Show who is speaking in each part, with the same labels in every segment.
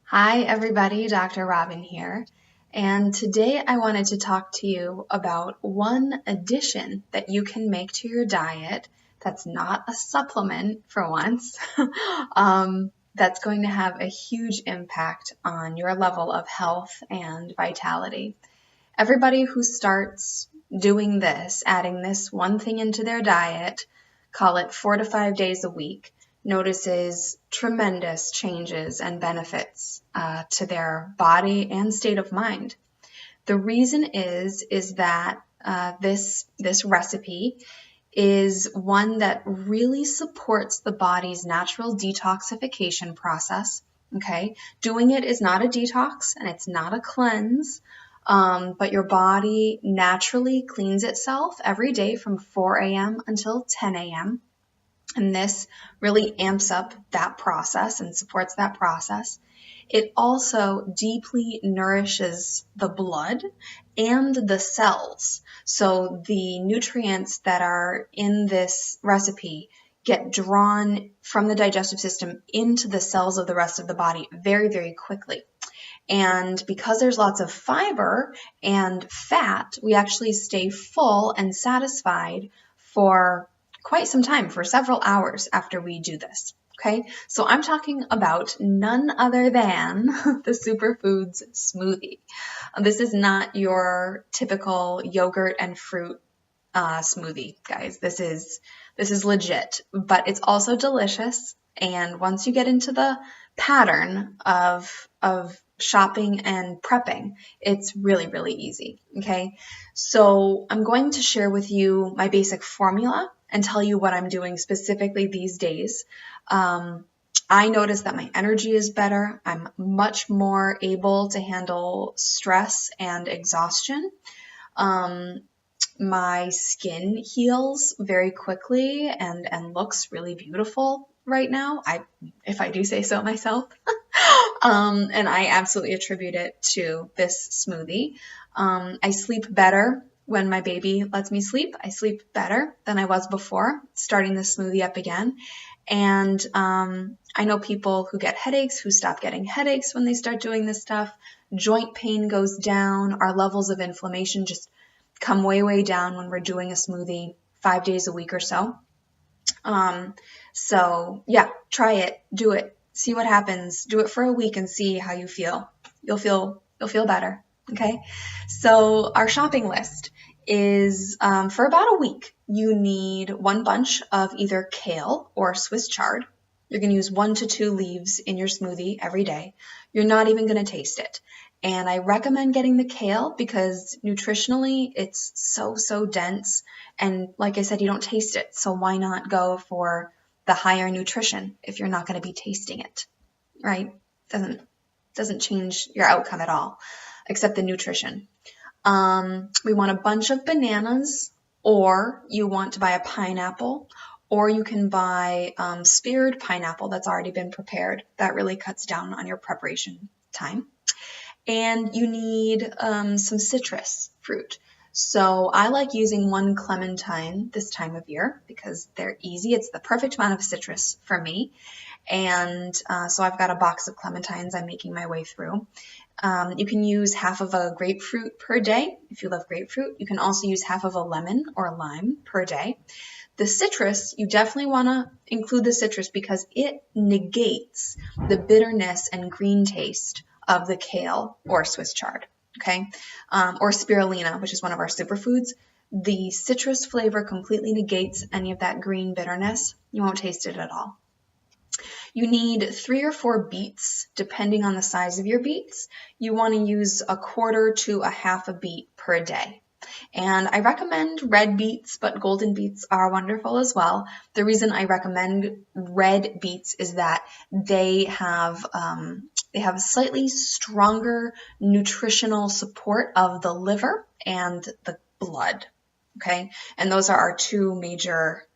Speaker 1: Hi, everybody. Dr. Robin here. And today I wanted to talk to you about one addition that you can make to your diet that's not a supplement for once, that's going to have a huge impact on your level of health and vitality. Everybody who starts doing this, adding this one thing into their diet, call it 4 to 5 days a week, notices tremendous changes and benefits to their body and state of mind. The reason is that this recipe is one that really supports the body's natural detoxification process. Okay, doing it is not a detox and it's not a cleanse, but your body naturally cleans itself every day from 4 a.m. until 10 a.m. And this really amps up that process and supports that process. It also deeply nourishes the blood and the cells. So the nutrients that are in this recipe get drawn from the digestive system into the cells of the rest of the body very, very quickly. And because there's lots of fiber and fat, we actually stay full and satisfied for quite some time, for several hours after we do this. Okay, so I'm talking about none other than the Superfoods smoothie. This is not your typical yogurt and fruit smoothie, guys. This is legit, but it's also delicious. And once you get into the pattern of shopping and prepping, it's really, really easy. Okay, so I'm going to share with you my basic formula and tell you what I'm doing specifically these days. I notice that my energy is better. I'm much more able to handle stress and exhaustion. My skin heals very quickly and looks really beautiful right now, if I do say so myself. And I absolutely attribute it to this smoothie. I sleep better when my baby lets me sleep. I sleep better than I was before starting this smoothie up again. And I know people who get headaches, who stop getting headaches when they start doing this stuff. Joint pain goes down. Our levels of inflammation just come way, way down when we're doing a smoothie 5 days a week or so. So yeah, try it, do it, see what happens. Do it for a week and see how you feel. You'll feel better. Okay. So our shopping list is for about a week. You need 1 bunch of either kale or Swiss chard. You're going to use 1 to 2 leaves in your smoothie every day. You're not even going to taste it. And I recommend getting the kale because nutritionally it's so dense. And like I said, you don't taste it. So why not go for the higher nutrition if you're not going to be tasting it, right? Doesn't change your outcome at all, except the nutrition. We want a bunch of bananas, or you want to buy a pineapple, or you can buy speared pineapple that's already been prepared. That really cuts down on your preparation time. And you need some citrus fruit. So I like using 1 clementine this time of year because they're easy. It's the perfect amount of citrus for me. And so I've got a box of clementines I'm making my way through. You can use half of a grapefruit per day if you love grapefruit. You can also use half of a lemon or lime per day. The citrus, you definitely want to include the citrus because it negates the bitterness and green taste of the kale or Swiss chard, okay? Or spirulina, which is one of our superfoods. The citrus flavor completely negates any of that green bitterness. You won't taste it at all. You need 3 or 4 beets, depending on the size of your beets. You want to use 1/4 to 1/2 a beet per day. And I recommend red beets, but golden beets are wonderful as well. The reason I recommend red beets is that they have a slightly stronger nutritional support of the liver and the blood. Okay, and those are our 2 major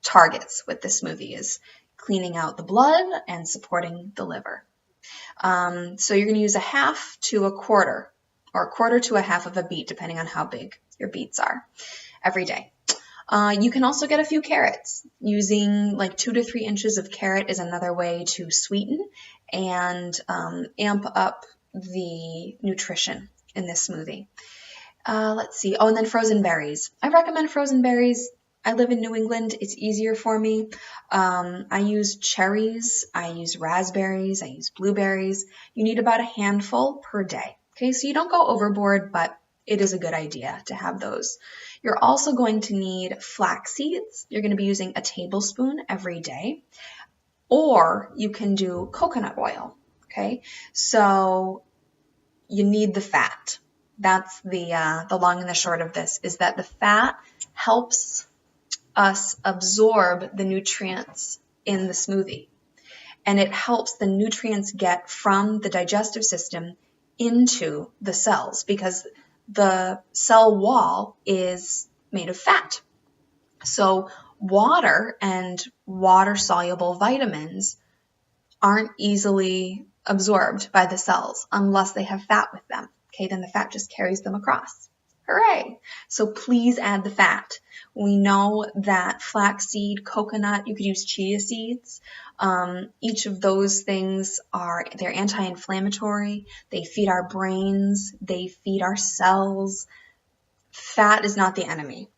Speaker 1: targets with this smoothie: is cleaning out the blood and supporting the liver. So you're going to use 1/2 to 1/4, or 1/4 to 1/2 of a beet, depending on how big your beets are, every day. You can also get a few carrots. Using like 2 to 3 inches of carrot is another way to sweeten and amp up the nutrition in this smoothie. Let's see. Oh, and then frozen berries. I recommend frozen berries. I live in New England. It's easier for me. I use cherries. I use raspberries. I use blueberries. You need about a handful per day. Okay, so you don't go overboard, but it is a good idea to have those. You're also going to need flax seeds. You're going to be using a tablespoon every day. Or you can do coconut oil. Okay, so you need the fat. That's the long and the short of this, is that the fat helps us absorb the nutrients in the smoothie. And it helps the nutrients get from the digestive system into the cells, because the cell wall is made of fat. So water and water-soluble vitamins aren't easily absorbed by the cells unless they have fat with them. Okay, then the fat just carries them across. Hooray! So please add the fat. We know that flaxseed, coconut, you could use chia seeds. Each of those things they're anti-inflammatory. They feed our brains. They feed our cells. Fat is not the enemy.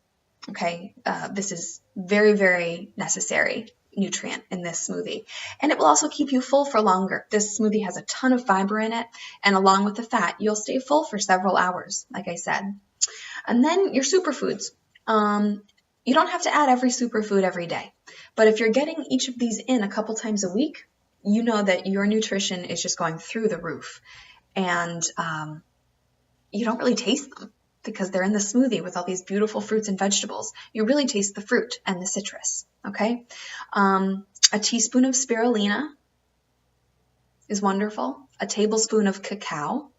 Speaker 1: Okay, this is very, very necessary nutrient in this smoothie. And it will also keep you full for longer. This smoothie has a ton of fiber in it, and along with the fat, you'll stay full for several hours, like I said. And then your superfoods. You don't have to add every superfood every day, but if you're getting each of these in a couple times a week, you know that your nutrition is just going through the roof, and you don't really taste them because they're in the smoothie with all these beautiful fruits and vegetables. You really taste the fruit and the citrus, okay? A teaspoon of spirulina is wonderful. A tablespoon of cacao.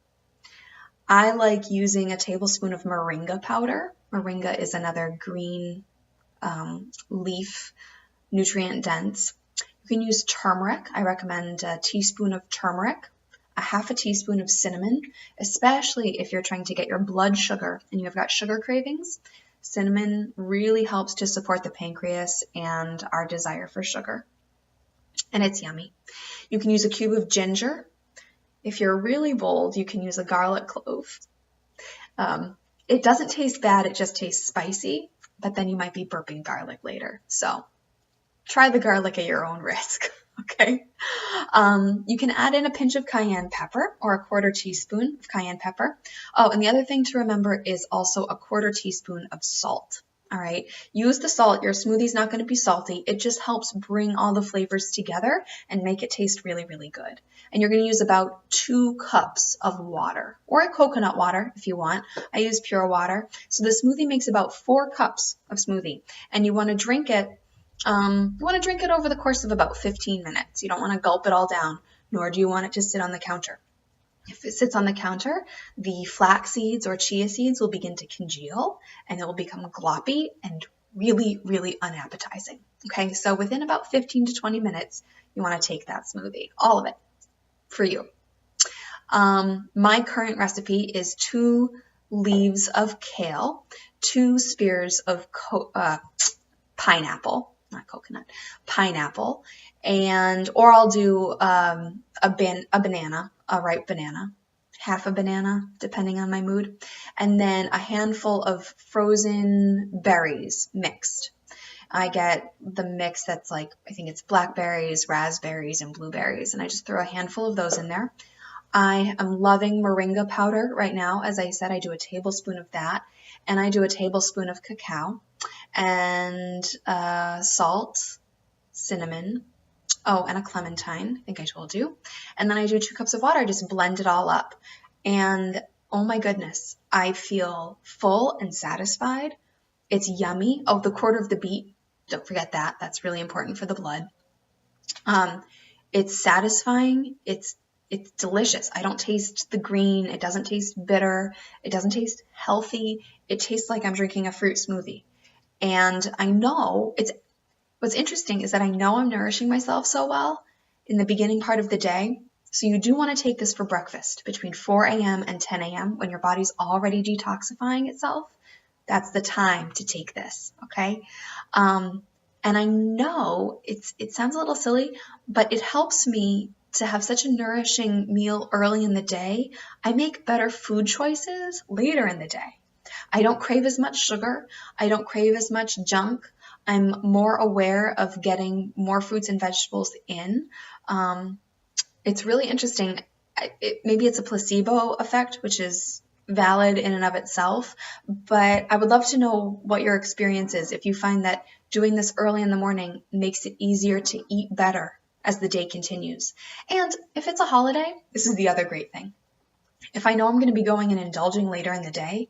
Speaker 1: I like using a tablespoon of moringa powder. Moringa is another green leaf, nutrient dense. You can use turmeric. I recommend a teaspoon of turmeric, a half a teaspoon of cinnamon, especially if you're trying to get your blood sugar and you've got sugar cravings. Cinnamon really helps to support the pancreas and our desire for sugar. And it's yummy. You can use a cube of ginger. If you're really bold, you can use a garlic clove. It doesn't taste bad, it just tastes spicy, but then you might be burping garlic later. So try the garlic at your own risk, okay? You can add in a pinch of cayenne pepper or a 1/4 teaspoon of cayenne pepper. Oh, and the other thing to remember is also a 1/4 teaspoon of salt. All right, use the salt. Your smoothie's not going to be salty. It just helps bring all the flavors together and make it taste really, really good. And you're going to use about 2 cups of water, or a coconut water if you want. I use pure water. So the smoothie makes about 4 cups of smoothie, and you want to drink it. Over the course of about 15 minutes. You don't want to gulp it all down, nor do you want it to sit on the counter. If it sits on the counter, the flax seeds or chia seeds will begin to congeal and it will become gloppy and really, really unappetizing. Okay, so within about 15 to 20 minutes, you want to take that smoothie, all of it, for you. My current recipe is 2 leaves of kale, 2 spears of pineapple, not coconut, pineapple, or I'll do a banana, a ripe banana, half a banana, depending on my mood, and then a handful of frozen berries mixed. I get the mix that's like, I think it's blackberries, raspberries, and blueberries, and I just throw a handful of those in there. I am loving moringa powder right now. As I said, I do a tablespoon of that, and I do a tablespoon of cacao, and salt, cinnamon, and a clementine, I think I told you. And then I do 2 cups of water. I just blend it all up. And oh my goodness, I feel full and satisfied. It's yummy. Oh, the 1/4 of the beet, don't forget that. That's really important for the blood. It's satisfying. It's delicious. I don't taste the green. It doesn't taste bitter. It doesn't taste healthy. It tastes like I'm drinking a fruit smoothie. And I know what's interesting is that I know I'm nourishing myself so well in the beginning part of the day. So you do want to take this for breakfast between 4 a.m. and 10 a.m. when your body's already detoxifying itself. that's the time to take this, okay? And I know it sounds a little silly, but it helps me to have such a nourishing meal early in the day. I make better food choices later in the day. I don't crave as much sugar. I don't crave as much junk. I'm more aware of getting more fruits and vegetables in. It's really interesting. Maybe it's a placebo effect, which is valid in and of itself, but I would love to know what your experience is. If you find that doing this early in the morning makes it easier to eat better as the day continues. And if it's a holiday, this is the other great thing. If I know I'm going to be going and indulging later in the day,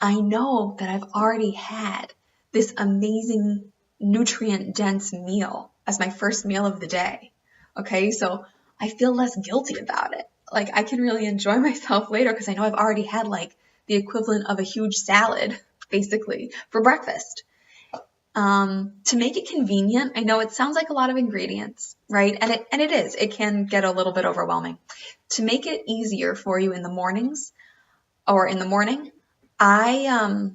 Speaker 1: I know that I've already had this amazing nutrient-dense meal as my first meal of the day. Okay, so I feel less guilty about it. Like I can really enjoy myself later because I know I've already had like the equivalent of a huge salad, basically, for breakfast. To make it convenient, I know it sounds like a lot of ingredients, right? And it is. It can get a little bit overwhelming. To make it easier for you in the mornings or in the morning, I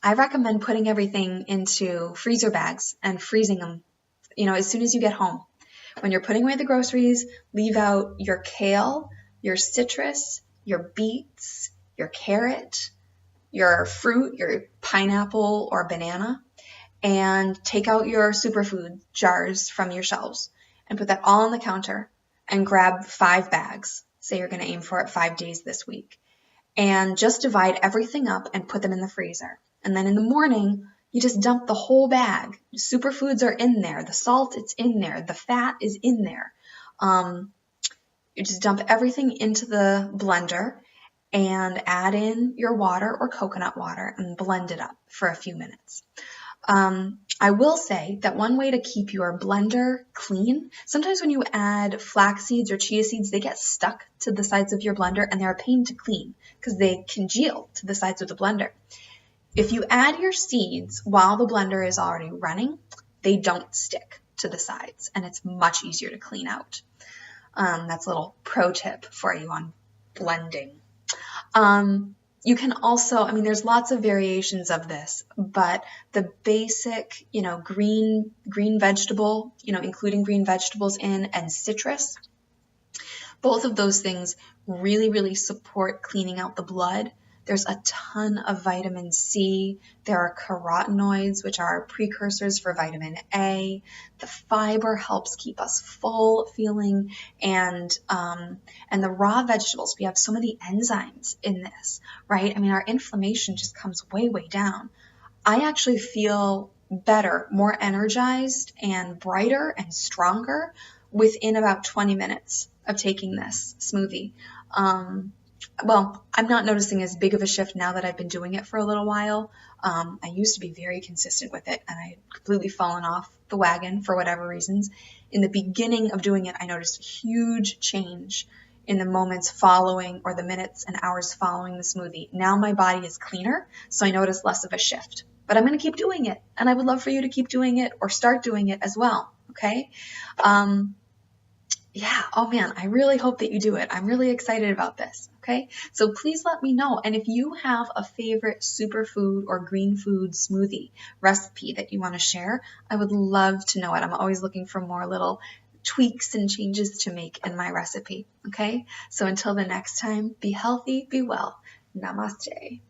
Speaker 1: recommend putting everything into freezer bags and freezing them, as soon as you get home. When you're putting away the groceries, leave out your kale, your citrus, your beets, your carrot, your fruit, your pineapple or banana, and take out your superfood jars from your shelves and put that all on the counter and grab 5 bags. Say you're going to aim for it 5 days this week. And just divide everything up and put them in the freezer. And then in the morning, you just dump the whole bag. Superfoods are in there. The salt, it's in there. The fat is in there. You just dump everything into the blender and add in your water or coconut water and blend it up for a few minutes. I will say that one way to keep your blender clean, sometimes when you add flax seeds or chia seeds, they get stuck to the sides of your blender and they're a pain to clean because they congeal to the sides of the blender. If you add your seeds while the blender is already running, they don't stick to the sides and it's much easier to clean out. That's a little pro tip for you on blending. You can also, there's lots of variations of this, but the basic, green vegetable, including green vegetables in and citrus, both of those things really, really support cleaning out the blood. There's a ton of vitamin C. There are carotenoids, which are precursors for vitamin A. The fiber helps keep us full feeling, and the raw vegetables, we have so many enzymes in this, right? Our inflammation just comes way, way down. I actually feel better, more energized and brighter and stronger within about 20 minutes of taking this smoothie. Well, I'm not noticing as big of a shift now that I've been doing it for a little while. I used to be very consistent with it, and I had completely fallen off the wagon for whatever reasons. In the beginning of doing it, I noticed a huge change in the moments following or the minutes and hours following the smoothie. Now my body is cleaner, so I notice less of a shift. But I'm going to keep doing it, and I would love for you to keep doing it or start doing it as well, okay? Yeah, oh man, I really hope that you do it. I'm really excited about this, okay? So please let me know. And if you have a favorite superfood or green food smoothie recipe that you want to share, I would love to know it. I'm always looking for more little tweaks and changes to make in my recipe, okay? So until the next time, be healthy, be well. Namaste.